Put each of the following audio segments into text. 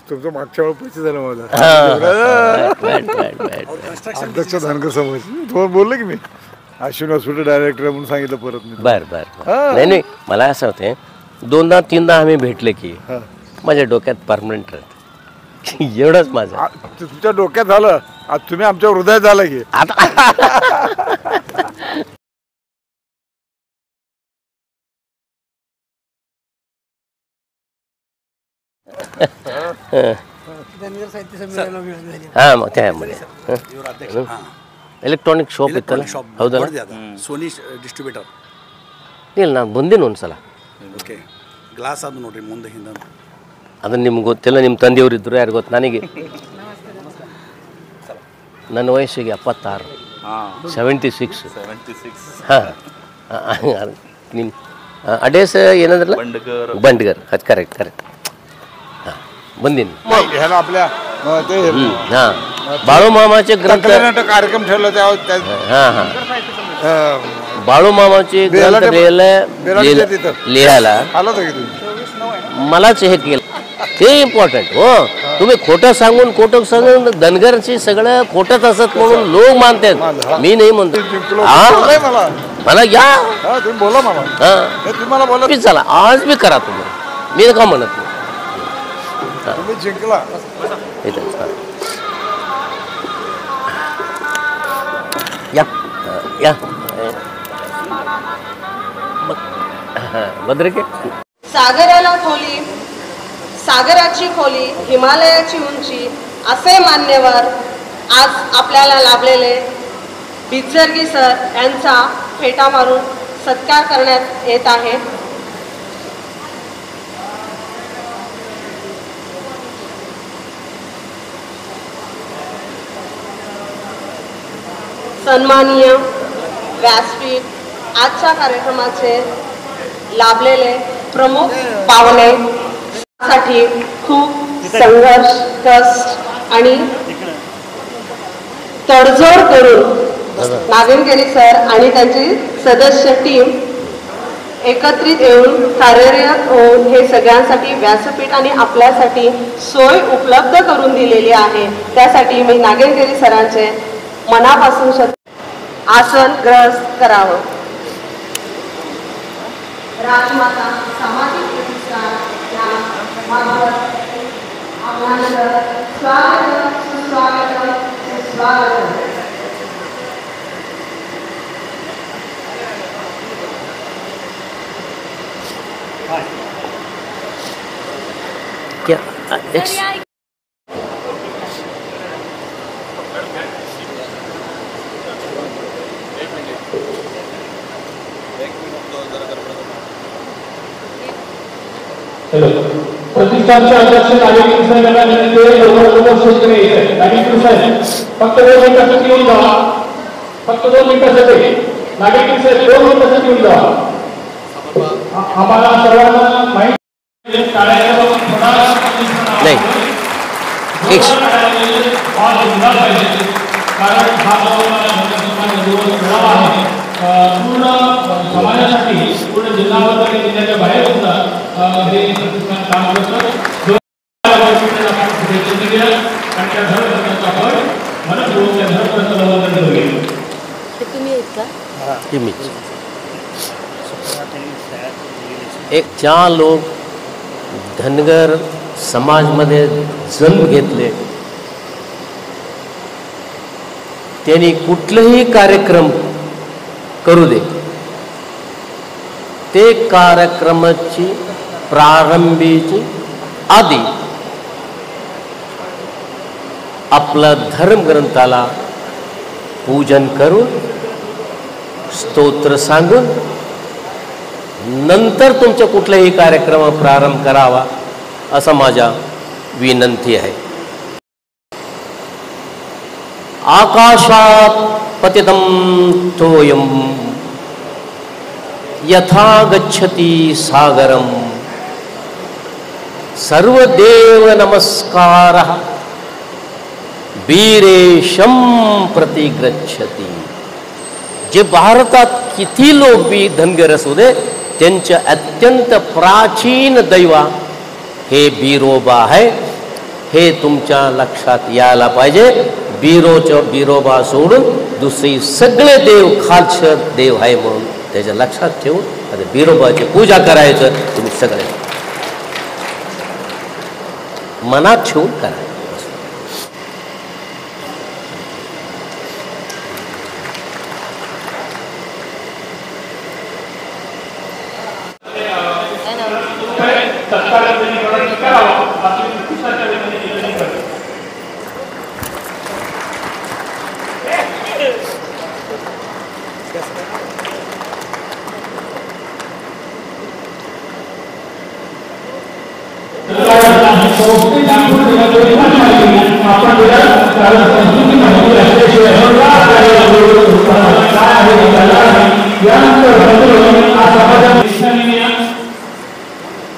तुमचं मागच्या वेळी पैसे झालं माझं अध्यक्ष धनगर समाज तुम्हाला बोलले की मी अश्विन हॉस्पिटल डायरेक्टर म्हणून सांगितलं परत मी. बर बर नाही नाही मला असं होते 2दा 3दा आम्ही भेटले की माझ्या डोक्यात परमनंट राहत एवढंच माझं. तुमच्या डोक्यात झालं आज तुम्ही आमच्या हृदयात झालं की आता हा मग त्यामध्ये ಎಲೆಕ್ಟ್ರಾನಿಕ್ ಶಾಪ್ ಇತ್ತಲ್ಲ ಹೌದಲ್ಲ ಸೋನಿ ಡಿಸ್ಟ್ರಿಬ್ಯೂಟರ್ ಇಲ್ಲ ನಾನು ಬಂದೇನು ಒಂದ್ಸಲ. ಓಕೆ ಗ್ಲಾಸ್ ಅದು ನೋಡ್ರಿ ಮುಂದೆ ಹಿಂದೆ ಅದನ್ನು ನಿಮ್ಗೆ ಗೊತ್ತಿಲ್ಲ, ನಿಮ್ಮ ತಂದೆಯವರು ಇದ್ದರು ಯಾರು ಗೊತ್ತು ನನಗೆ. ನನ್ನ ವಯಸ್ಸಿಗೆ 76 76 ಹಾಂ ನಿಮ್ಮ ಅಡ್ರೆಸ್ ಏನಂದ್ರಲ್ಲ ಬಂಡ್ಗರ್ ಅದು ಕರೆಕ್ಟ್ ಕರೆಕ್ಟ್ हां ಬಂದೀನಿ. आपल्या हां बाळूमामाचे ग्रंथ कार्यक्रम ठेवला त्या हां हां बाळूमामाचे ग्रंथ लिहायला मलाच हे केलं ते इम्पॉर्टंट. हो तुम्ही खोटं सांगून धनगरची सगळं खोटंच असत म्हणून लोक मानतात, मी नाही म्हणतो. मला घ्या तुम्ही बोला मला तुम्हाला बोला चला आज बी करा तुम्ही, मी का म्हणत नाही. तुम्ही जिंकला या या भद्रके सागराला खोली, सागराची खोली, हिमालयाची उंची असे मान्यवर आज आपल्याला लाभलेले बिज्जरगी सर यांचा फेटा मारून सत्कार करण्यात येत आहे. सन्माननीय व्यासपीठ आजच्या कार्यक्रमाचे लाभलेले प्रमुख पाहुणे साठी खूप संघर्ष कष्ट आणि तडजोड करून नागेनगिरी सर आणि त्यांची सदस्य टीम एकत्रित येऊन कार्यरत होऊन हे सगळ्यांसाठी व्यासपीठ आणि आपल्यासाठी सोय उपलब्ध करून दिलेली आहे. त्यासाठी मी नागेनगिरी सरांचे मनापासून आसन ग्रस्त करावं. राजमाता सामाजिक प्रतिष्ठान या मार्फत आपल्याला स्वागत सुस्वागत सुस्वागत. क्या प्रतिष्ठानचे अध्यक्ष नागेंद्र साहेब यांना विनंती आहे लवकर सूचना येत आहे. नागेंद्र साहेब फक्त 2 मिनिटासाठी येऊन जावा, फक्त 2 मिनिटासाठी. नागेंद्र साहेब 2 मिनिटासाठी येऊन जावा. आम्हाला सर्वांना माहिती नाही कारण हा पूर्ण समाजासाठी पूर्ण जिल्हावर जिल्ह्याच्या बाहेर सुद्धा हे प्रतिष्ठान काम करतं. एक ज्या लोक धनगर समाजमध्ये जन्म घेतले त्यांनी कुठलेही कार्यक्रम करू दे, ते कार्यक्रमाची प्रारंभीची आधी आपला धर्मग्रंथाला पूजन करून स्तोत्र सांगून नंतर तुमच्या कुठलाही कार्यक्रम प्रारंभ करावा असं माझा विनंती आहे. आकाशात पतितं तोयम यथा गच्छति सागरम सर्वदेव नमस्कारः वीरेशम प्रतिगच्छति. जे भारतात किती लोक बी धनगर असू दे त्यांचे अत्यंत प्राचीन दैवा हे बिरोबा आहे. हे तुमच्या लक्षात यायला पाहिजे. बिरोबा सोडून दुसरी सगळे देव खालचं देव आहे म्हणून त्याच्या लक्षात ठेवून आता बिरोबाची पूजा करायचं. तुम्ही सगळे मनात ठेवून करा.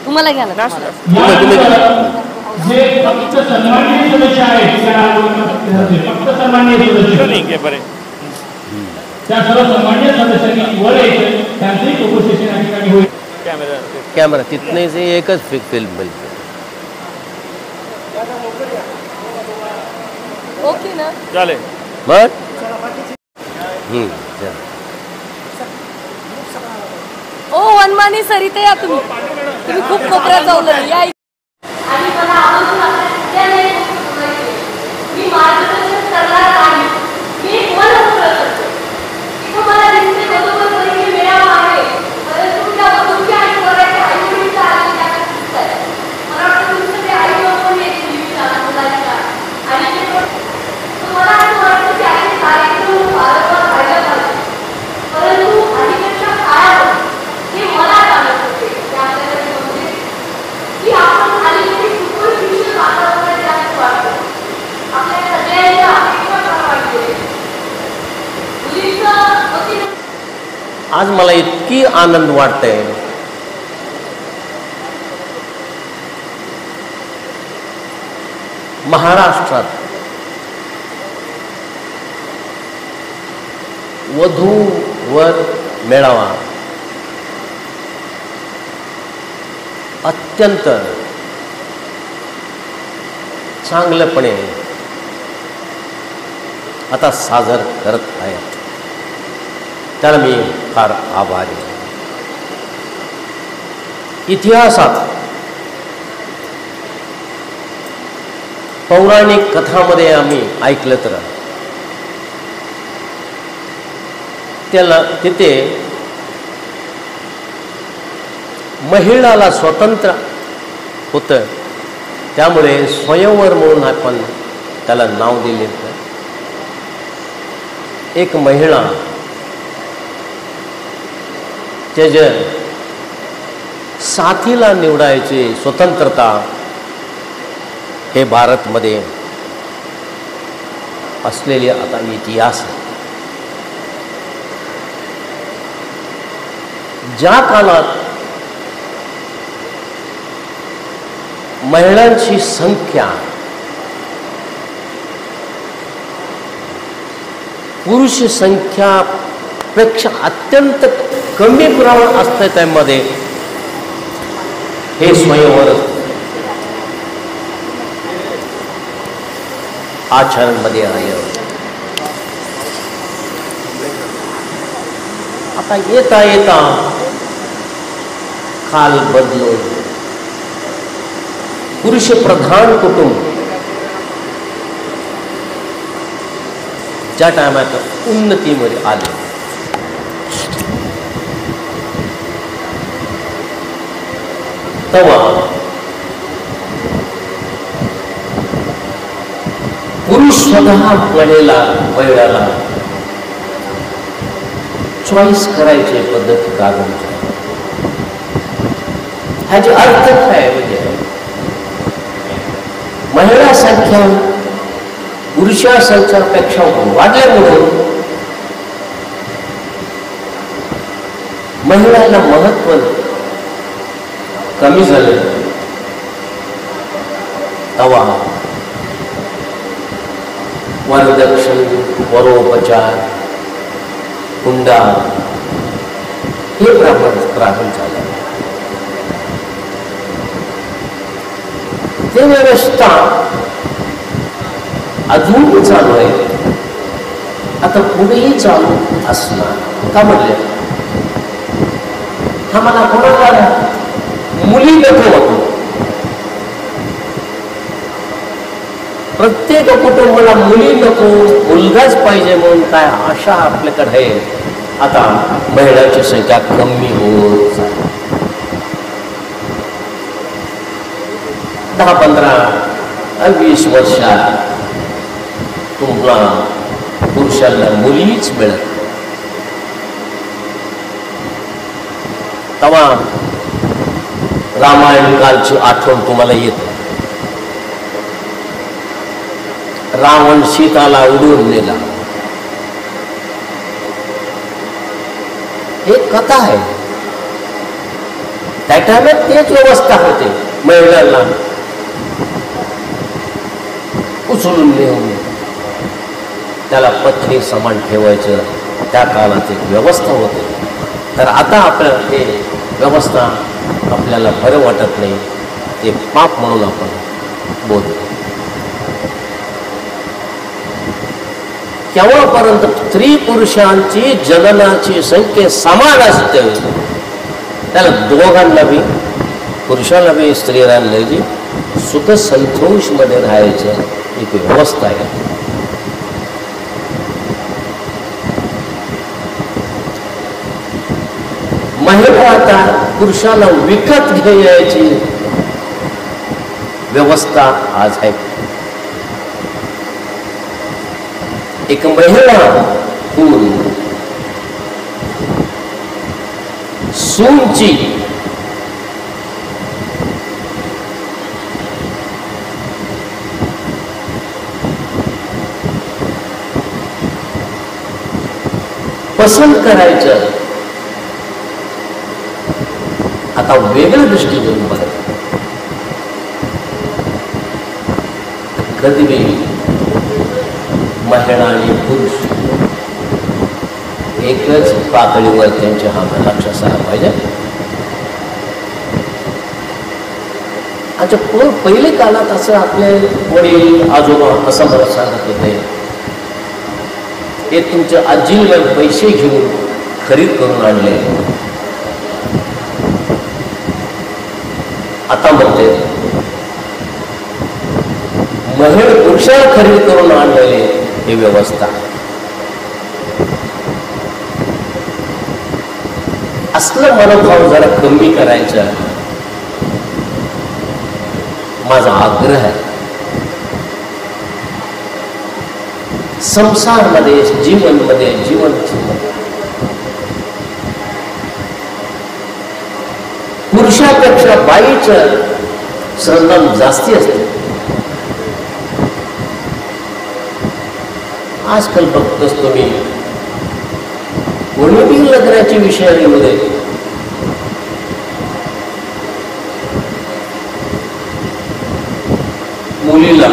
तुम्हाला घ्या ना जे फक्त सन्माननीय सदस्य आहेत फक्त सन्माननीय सदस्य त्या सर्व सन्माननीय सदस्यांनी वर यायचं त्यांचंही उपस्थिती या ठिकाणी होईल. कॅमेरा तिथने से एकच फिल्म मिळते. ओके ना चालेल बर. ओ वनमानी सर इथे या तुम्ही खूप कोपऱ्यात जाऊ या. आणि मला आवर्जून आपल्या मी मार्गदर्शन करणार आहे. मी तुम्हाला करते इथं मला दिसते बरोबर परीक्षा मिळावा आहे परंतु त्या बघूच्या आणि करायच्या आईवडीलच्या आधी त्याला दिसत आहे. मला वाटतं तुमचं ते आई बाबा येते मुलांच्या आणि मला असं वाटतं की आधी कार्यक्रम वारंवार व्हायला पाहिजे परंतु अलीकडच्या काळात हे मला जाणत होते की आपल्याला समजले की आपण अलीकडे खूपच शिक्षण वातावरणात जास्त वाटतो. आपल्या सगळ्यांच्या अपेक्षा वाढते. मुलीचं आज मला इतकी आनंद वाटतंय. महाराष्ट्रात वधू-वर मेळावा अत्यंत चांगल्यापणे आता साजर करत आहे. त्याला मी फार आभारी आहे. इतिहासात पौराणिक कथामध्ये आम्ही ऐकलं तर त्याला तिथे महिलाला स्वतंत्र होतं त्यामुळे स्वयंवर म्हणून आपण त्याला नाव दिले. एक महिला त्याच्या साथीला निवडायची स्वतंत्रता हे भारतमध्ये असलेले आता इतिहास आहे. ज्या काळात महिलांची संख्या पुरुष संख्यापेक्षा अत्यंत कमी प्रमाण असतं त्यामध्ये हे स्वयंवर आचरणमध्ये आले. आता येता येता काल बदलून पुरुष प्रधान कुटुंब ज्या टायमात उन्नतीमध्ये आले तेव्हा पुरुष स्वतः महिलाला चॉईस करायची पद्धत काढून ह्याचे अर्थ काय म्हणजे महिला संख्या पुरुषा संख्यापेक्षा वाढल्यामुळे महिलांना महत्व कमी झालं. तवा वरदक्षिण वरोपचार हुंडा हे प्रारंभ झालं. ते व्यवस्था अजूनही चालू आहे, आता पुढेही चालू असणार. का म्हणले? हा मला कोणाला मुली नको होतो. प्रत्येक कुटुंबाला मुली नको, मुलगाच पाहिजे म्हणून काय आशा आपल्याकडे आहे. आता महिलांची संख्या कमी होत आहे. 10-15-20 वर्षात तुम्हाला पुरुषांना मुलीच मिळत. तेव्हा रामायण कालची आठवण तुम्हाला येते. रावण सीताला उडवून नेला. एक कथा आहे. त्या टायमात तेच व्यवस्था होते. महिलांना उचलून नेऊन त्याला पत्नी समान ठेवायचं, त्या काळात एक व्यवस्था होते. तर आता आपल्याला ते व्यवस्था आपल्याला बरं वाटत नाही, ते पाप म्हणून आपण बोलतो. केव्हापर्यंत स्त्री पुरुषांची जननाची संख्या समान असते, त्याला दोघांना बी, पुरुषांना बी स्त्रियांना बी सुख संतोष मध्ये राहायचं एक व्यवस्था आहे. महिला आता पुरुषाला विकत घ्यायची व्यवस्था आज आहे. एक महिला सूनची पसंत करायचं आता वेगळं दृष्टिकोन बघायचं. कधी महिला आणि पुरुष एकच पातळीवर त्यांचे हा लक्ष असायला पाहिजे. अच्छा, पहिले काळात असं आपले वडील आजोबा असं मला सांगत होते, हे तुमच्या आजीला पैसे घेऊन खरीद करून आणले. आता म्हणते महिला पुरुषाला खरीद करून आणलेले ही व्यवस्था. असलं मनोभाव जरा कमी करायचा माझा आग्रह आहे. संसारमध्ये जीवनमध्ये पुरुषापेक्षा बाईचं श्रमदान जास्ती असते. आजकाल बघतोच तुम्ही कोणीही लग्नाची विषयामध्ये मुलीला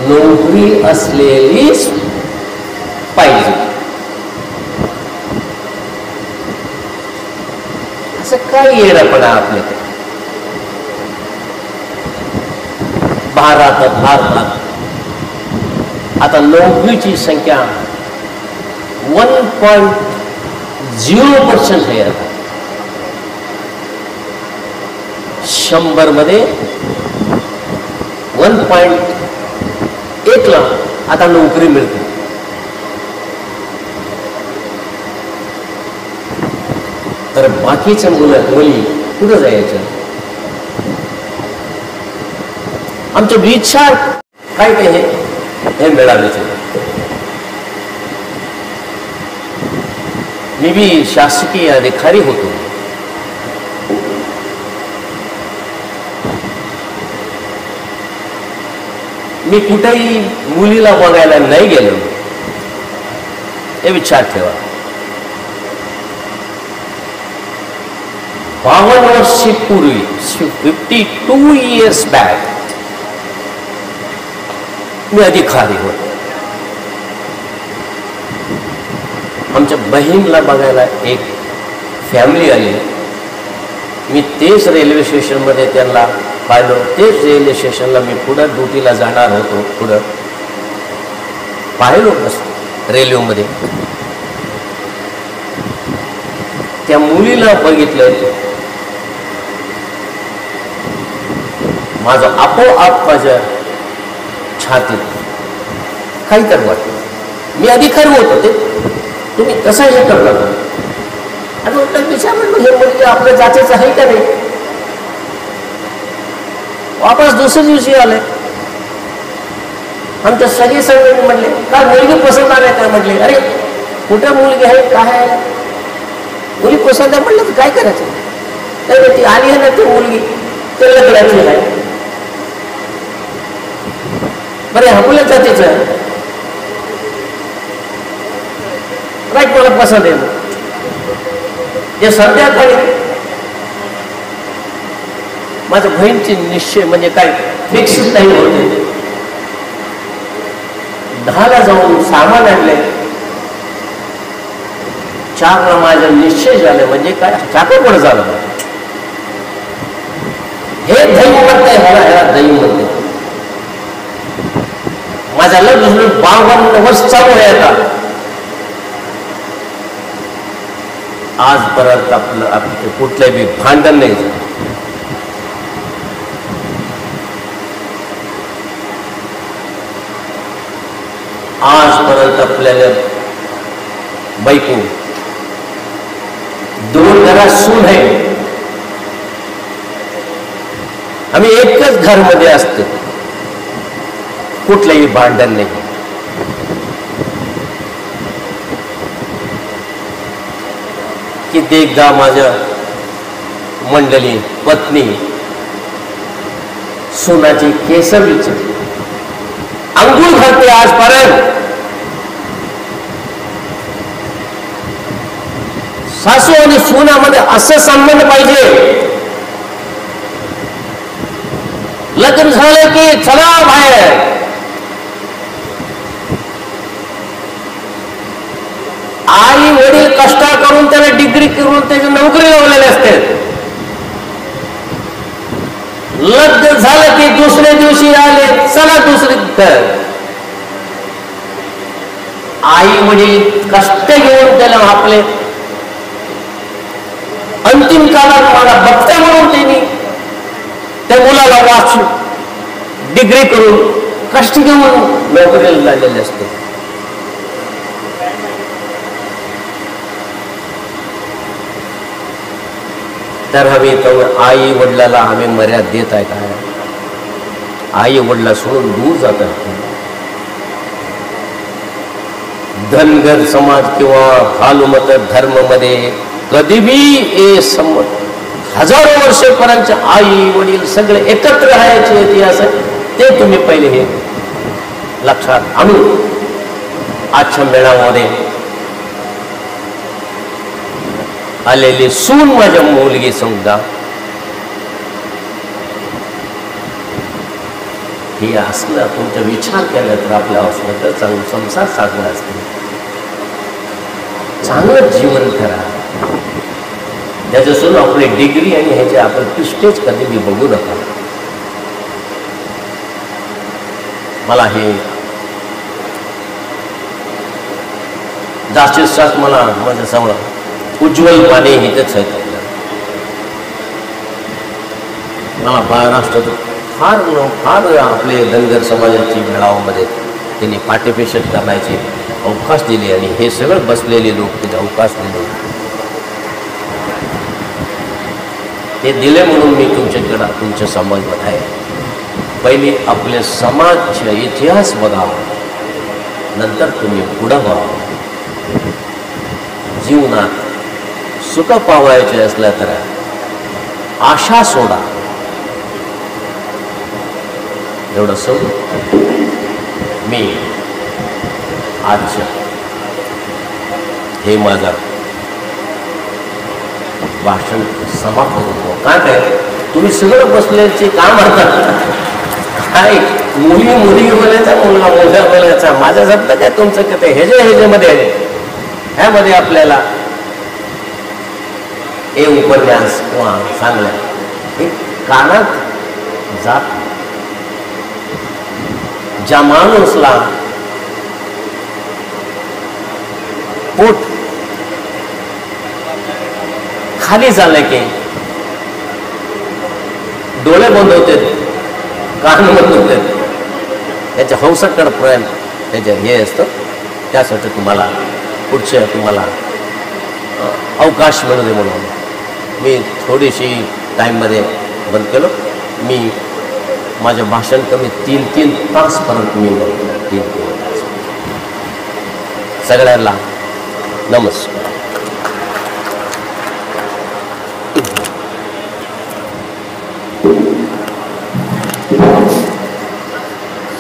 नोकरी असलेलीच पाहिजे. असं काय येणंपणा आपल्याकडे. भारतात आता नोकरीची संख्या 1.0% आहे. आता 100 मध्ये 1.1 ला आता नोकरी मिळते. तर बाकीच्या मुली कुठं जायचं? आमच्या विचार काय काय हे मिळाले. मी बी शासकीय अधिकारी होतो. मी कुठेही मुलीला बघायला नाही गेलो हे विचार ठेवा. 52 वर्षापूर्वी 52 years बॅक मी अधिकारी होतो. आमच्या बहीणला बघायला एक फॅमिली आली. मी तेच रेल्वे स्टेशनमध्ये त्यांना पाहिलं. तेच रेल्वे स्टेशनला मी पुढं ड्युटीला जाणार होतो. पुढं पाहिलो बस रेल्वेमध्ये त्या मुलीला बघितलं. माझं आपोआप माझ्या छातीत काहीतरी वाटलं. मी आधी खरं होतो ते तुम्ही कसं हे करता आणि विचारलं हे मुलगी आपल्या जातीचं आहे का नाही. वापस दुसऱ्या दिवशी आले. आमच्या सगळे सगळे म्हटले का मुलगी पसंत आल्या काय. म्हटले अरे कुठं मुलगी आहे काय आहे. मुली पसंत आहे म्हटलं तर काय करायचं. तर ती आली आहे ना ती मुलगी ते लग्नाची आहे. बरे आपल्या जातीचं राईट मला पसंत आहे. जे संध्याकाळी माझ्या बहिणीचे निश्चय म्हणजे काय फिक्स नाही होते. 10ला जाऊन सामान आणले. 4ला माझा निश्चय झाले म्हणजे काय चाकरपड झालं. हे दैवत आहे ह्याला दैवत. माझ्या लग्न 52 वर्ष चालू आहे आता. आजपर्यंत आपलं कुठलंही भांडण नाही झालं. आजपर्यंत आपल्याला बायको 2 घरात सून आहे. आम्ही एकच घरमध्ये असतो. कुठलंही भांडण नाही. कित्येकदा माझ्या मंडळी पत्नी सोनाची केस विचारली. अंघोळ घालते आजपर्यंत. सासू आणि सुनामध्ये असं संबंध पाहिजे. लग्न झालं की चला बाहेर. आई वडील कष्ट करून त्याला डिग्री करून त्याची नोकरी लावलेली असते. लग्न झालं की दुसऱ्या दिवशी आले चला दुसरी घर. आई वडील कष्ट घेऊन त्याला आपले अंतिम काळात मला बघते म्हणून त्यांनी त्या मुलाला वाचून डिग्री करून कष्ट घेऊन नोकरीला लागलेले असते. तर आम्ही आई वडिलाला आम्ही मर्यादा देत आहे काय. आई वडिला सोडून दूर जात आहे. धनगर समाज किंवा हालुमत धर्म मध्ये कधी बी हजारो वर्षेपर्यंत आई वडील सगळे एकत्र राहायचे इतिहास आहे. ते तुम्ही पहिले हे लक्षात आणून आजच्या मेळाव्यामध्ये आलेली सून माझ्या मुलगी समजा हे असलं तुमचा विचार केला तर आपल्या असलं तर चांगलं संसार चांगला असतो. चांगलं जीवन करा. त्याच्यासून आपली डिग्री आणि ह्याचे आपण प्रिस्टेज कधी बी बघू नका. मला हे जास्तीत जास्त मला माझं समोर उज्ज्वल पाणी हितच आहे. मला महाराष्ट्रात फार आपले धनगर समाजाची मेळाव्यामध्ये त्यांनी पार्टिसिपेशन करण्याचे अवकाश दिले आणि हे सगळं बसलेले लोक तिथे अवकाश दिले. ते दिले म्हणून मी तुमच्याकडं तुमच्या समाजात आहे. पहिले आपले समाजचा इतिहास बघा नंतर तुम्ही पुढं व्हा. जीवनात सुख पावायचे असल्या तर आशा सोडा. एवढं सोड मी आजच्या हे माझा भाषण समाप्त होतो. काय तुम्ही सगळं बसल्याचे काम करतात काय. मुली बोलायचा मुलगा मोठ्या बोलायचा. माझ्या शब्द काय तुमचं काय ह्याच्यामध्ये आहे. ह्यामध्ये आपल्याला हे उपन्यास किंवा चांगलं हे कानात जात. ज्या माणूसला पोट खाली झालं की डोळे बंद होते, कान बंद होते, त्याच्या हंसाकडपर्यंत त्याचे हे असतं. त्यासाठी तुम्हाला पुढच्या तुम्हाला अवकाश मिळू दे म्हणून मी थोडीशी टाईममध्ये बंद केलं. मी माझं भाषण कमी 3 तासपर्यंत मी बोलतो. 3 तास. सगळ्यांना नमस्कार.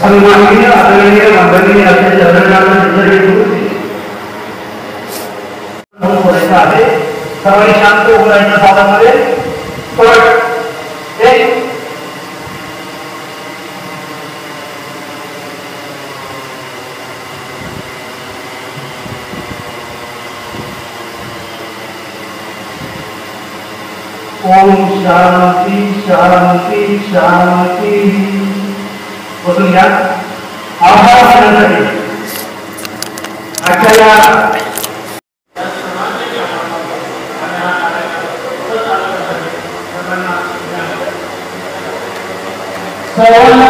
सन्माननीय आदरणीय मंडळी असे बोलायचं आहे. सर्वांनी शांत बोलायचं साधामध्ये ओम शांती शांती शांती. बसून घ्या. आभार मानण्यासाठी आजच्या या सर्वांना